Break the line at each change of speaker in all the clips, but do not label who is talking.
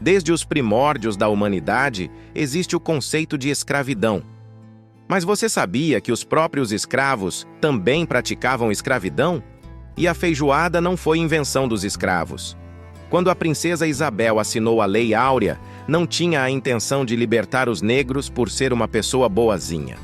Desde os primórdios da humanidade, existe o conceito de escravidão. Mas você sabia que os próprios escravos também praticavam escravidão? E a feijoada não foi invenção dos escravos. Quando a princesa Isabel assinou a Lei Áurea, não tinha a intenção de libertar os negros por ser uma pessoa boazinha.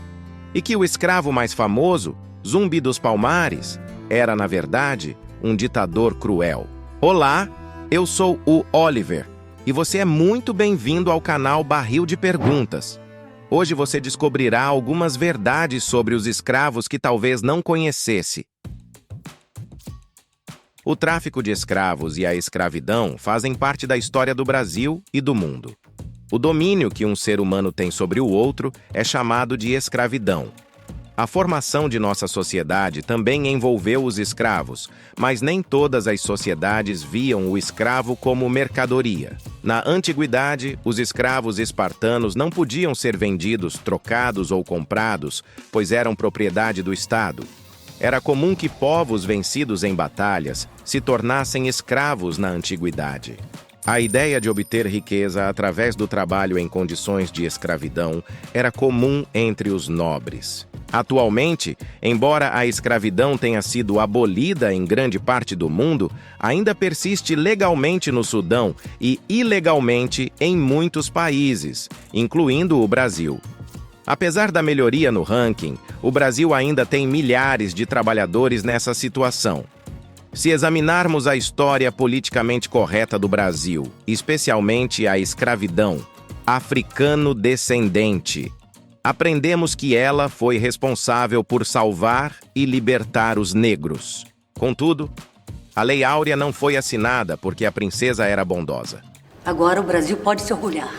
E que o escravo mais famoso, Zumbi dos Palmares, era, na verdade, um ditador cruel. Olá, eu sou o Oliver, e você é muito bem-vindo ao canal Barril de Perguntas. Hoje você descobrirá algumas verdades sobre os escravos que talvez não conhecesse. O tráfico de escravos e a escravidão fazem parte da história do Brasil e do mundo. O domínio que um ser humano tem sobre o outro é chamado de escravidão. A formação de nossa sociedade também envolveu os escravos, mas nem todas as sociedades viam o escravo como mercadoria. Na antiguidade, os escravos espartanos não podiam ser vendidos, trocados ou comprados, pois eram propriedade do Estado. Era comum que povos vencidos em batalhas se tornassem escravos na antiguidade. A ideia de obter riqueza através do trabalho em condições de escravidão era comum entre os nobres. Atualmente, embora a escravidão tenha sido abolida em grande parte do mundo, ainda persiste legalmente no Sudão e ilegalmente em muitos países, incluindo o Brasil. Apesar da melhoria no ranking, o Brasil ainda tem milhares de trabalhadores nessa situação. Se examinarmos a história politicamente correta do Brasil, especialmente a escravidão africano-descendente, aprendemos que ela foi responsável por salvar e libertar os negros. Contudo, a Lei Áurea não foi assinada porque a princesa era bondosa.
Agora o Brasil pode se orgulhar,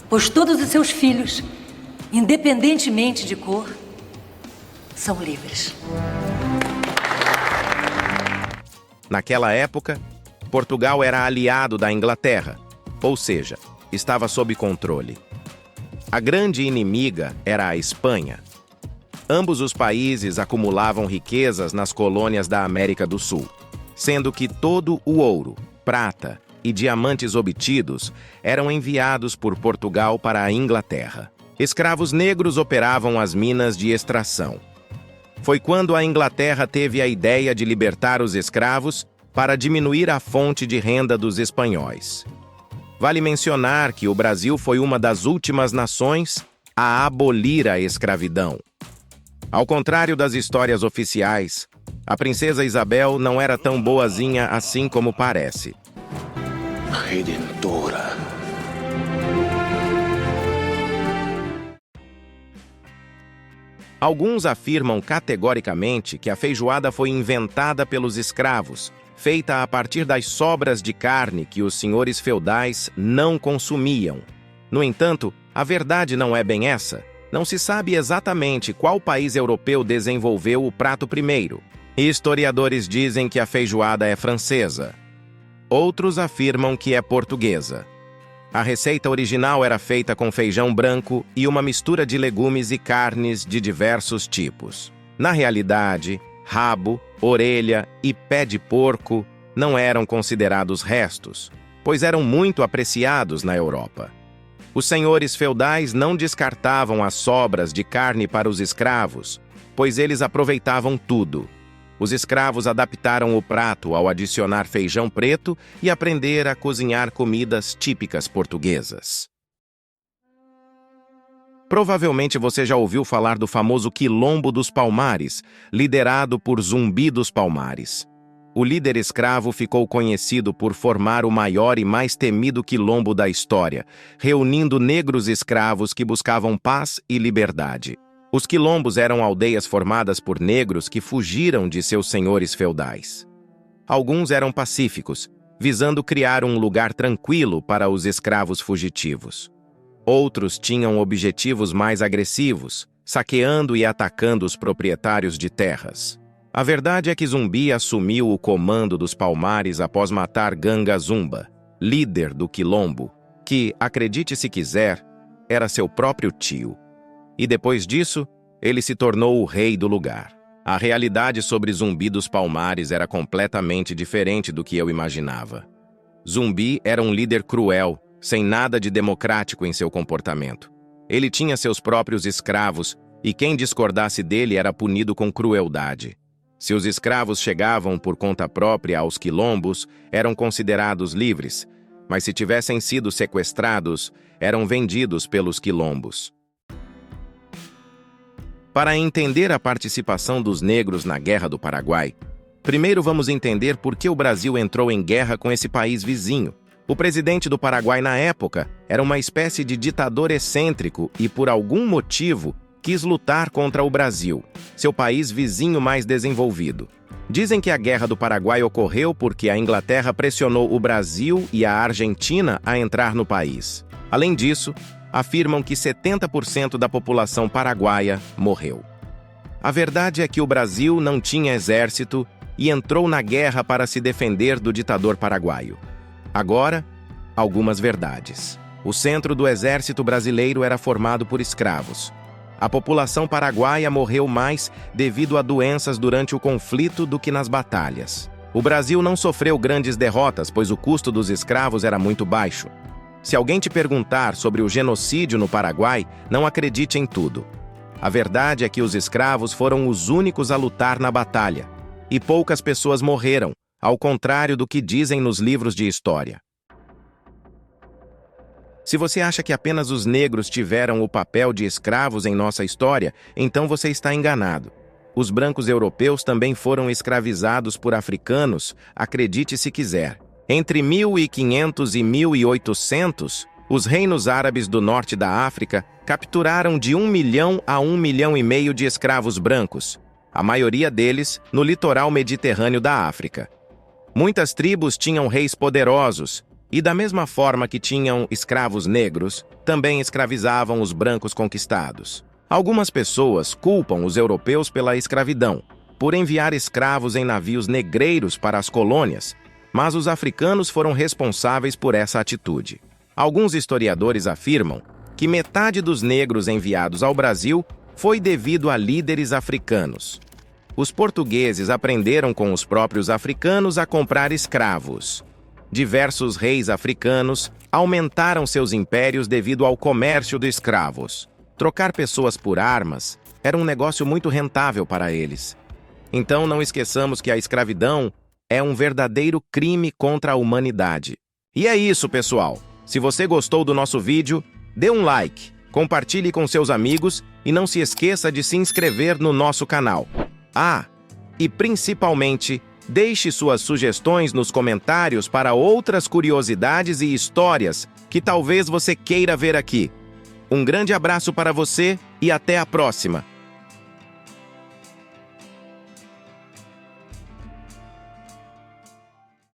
pois todos os seus filhos, independentemente de cor, são livres.
Naquela época, Portugal era aliado da Inglaterra, ou seja, estava sob controle. A grande inimiga era a Espanha. Ambos os países acumulavam riquezas nas colônias da América do Sul, sendo que todo o ouro, prata e diamantes obtidos eram enviados por Portugal para a Inglaterra. Escravos negros operavam as minas de extração. Foi quando a Inglaterra teve a ideia de libertar os escravos para diminuir a fonte de renda dos espanhóis. Vale mencionar que o Brasil foi uma das últimas nações a abolir a escravidão. Ao contrário das histórias oficiais, a princesa Isabel não era tão boazinha assim como parece.
Redentora.
Alguns afirmam categoricamente que a feijoada foi inventada pelos escravos, feita a partir das sobras de carne que os senhores feudais não consumiam. No entanto, a verdade não é bem essa. Não se sabe exatamente qual país europeu desenvolveu o prato primeiro. Historiadores dizem que a feijoada é francesa. Outros afirmam que é portuguesa. A receita original era feita com feijão branco e uma mistura de legumes e carnes de diversos tipos. Na realidade, rabo, orelha e pé de porco não eram considerados restos, pois eram muito apreciados na Europa. Os senhores feudais não descartavam as sobras de carne para os escravos, pois eles aproveitavam tudo. Os escravos adaptaram o prato ao adicionar feijão preto e aprender a cozinhar comidas típicas portuguesas. Provavelmente você já ouviu falar do famoso Quilombo dos Palmares, liderado por Zumbi dos Palmares. O líder escravo ficou conhecido por formar o maior e mais temido quilombo da história, reunindo negros escravos que buscavam paz e liberdade. Os quilombos eram aldeias formadas por negros que fugiram de seus senhores feudais. Alguns eram pacíficos, visando criar um lugar tranquilo para os escravos fugitivos. Outros tinham objetivos mais agressivos, saqueando e atacando os proprietários de terras. A verdade é que Zumbi assumiu o comando dos Palmares após matar Ganga Zumba, líder do quilombo, que, acredite se quiser, era seu próprio tio. E depois disso, ele se tornou o rei do lugar. A realidade sobre Zumbi dos Palmares era completamente diferente do que eu imaginava. Zumbi era um líder cruel, sem nada de democrático em seu comportamento. Ele tinha seus próprios escravos, e quem discordasse dele era punido com crueldade. Se os escravos chegavam por conta própria aos quilombos, eram considerados livres, mas se tivessem sido sequestrados, eram vendidos pelos quilombos. Para entender a participação dos negros na Guerra do Paraguai, primeiro vamos entender por que o Brasil entrou em guerra com esse país vizinho. O presidente do Paraguai na época era uma espécie de ditador excêntrico e, por algum motivo, quis lutar contra o Brasil, seu país vizinho mais desenvolvido. Dizem que a Guerra do Paraguai ocorreu porque a Inglaterra pressionou o Brasil e a Argentina a entrar no país. Além disso, afirmam que 70% da população paraguaia morreu. A verdade é que o Brasil não tinha exército e entrou na guerra para se defender do ditador paraguaio. Agora, algumas verdades. O centro do exército brasileiro era formado por escravos. A população paraguaia morreu mais devido a doenças durante o conflito do que nas batalhas. O Brasil não sofreu grandes derrotas, pois o custo dos escravos era muito baixo. Se alguém te perguntar sobre o genocídio no Paraguai, não acredite em tudo. A verdade é que os escravos foram os únicos a lutar na batalha, e poucas pessoas morreram, ao contrário do que dizem nos livros de história. Se você acha que apenas os negros tiveram o papel de escravos em nossa história, então você está enganado. Os brancos europeus também foram escravizados por africanos, acredite se quiser. Entre 1500 e 1800, os reinos árabes do norte da África capturaram de 1 milhão a 1,5 milhão de escravos brancos, a maioria deles no litoral mediterrâneo da África. Muitas tribos tinham reis poderosos, e da mesma forma que tinham escravos negros, também escravizavam os brancos conquistados. Algumas pessoas culpam os europeus pela escravidão, por enviar escravos em navios negreiros para as colônias, mas os africanos foram responsáveis por essa atitude. Alguns historiadores afirmam que metade dos negros enviados ao Brasil foi devido a líderes africanos. Os portugueses aprenderam com os próprios africanos a comprar escravos. Diversos reis africanos aumentaram seus impérios devido ao comércio de escravos. Trocar pessoas por armas era um negócio muito rentável para eles. Então não esqueçamos que a escravidão é um verdadeiro crime contra a humanidade. E é isso, pessoal. Se você gostou do nosso vídeo, dê um like, compartilhe com seus amigos e não se esqueça de se inscrever no nosso canal. E principalmente, deixe suas sugestões nos comentários para outras curiosidades e histórias que talvez você queira ver aqui. Um grande abraço para você e até a próxima!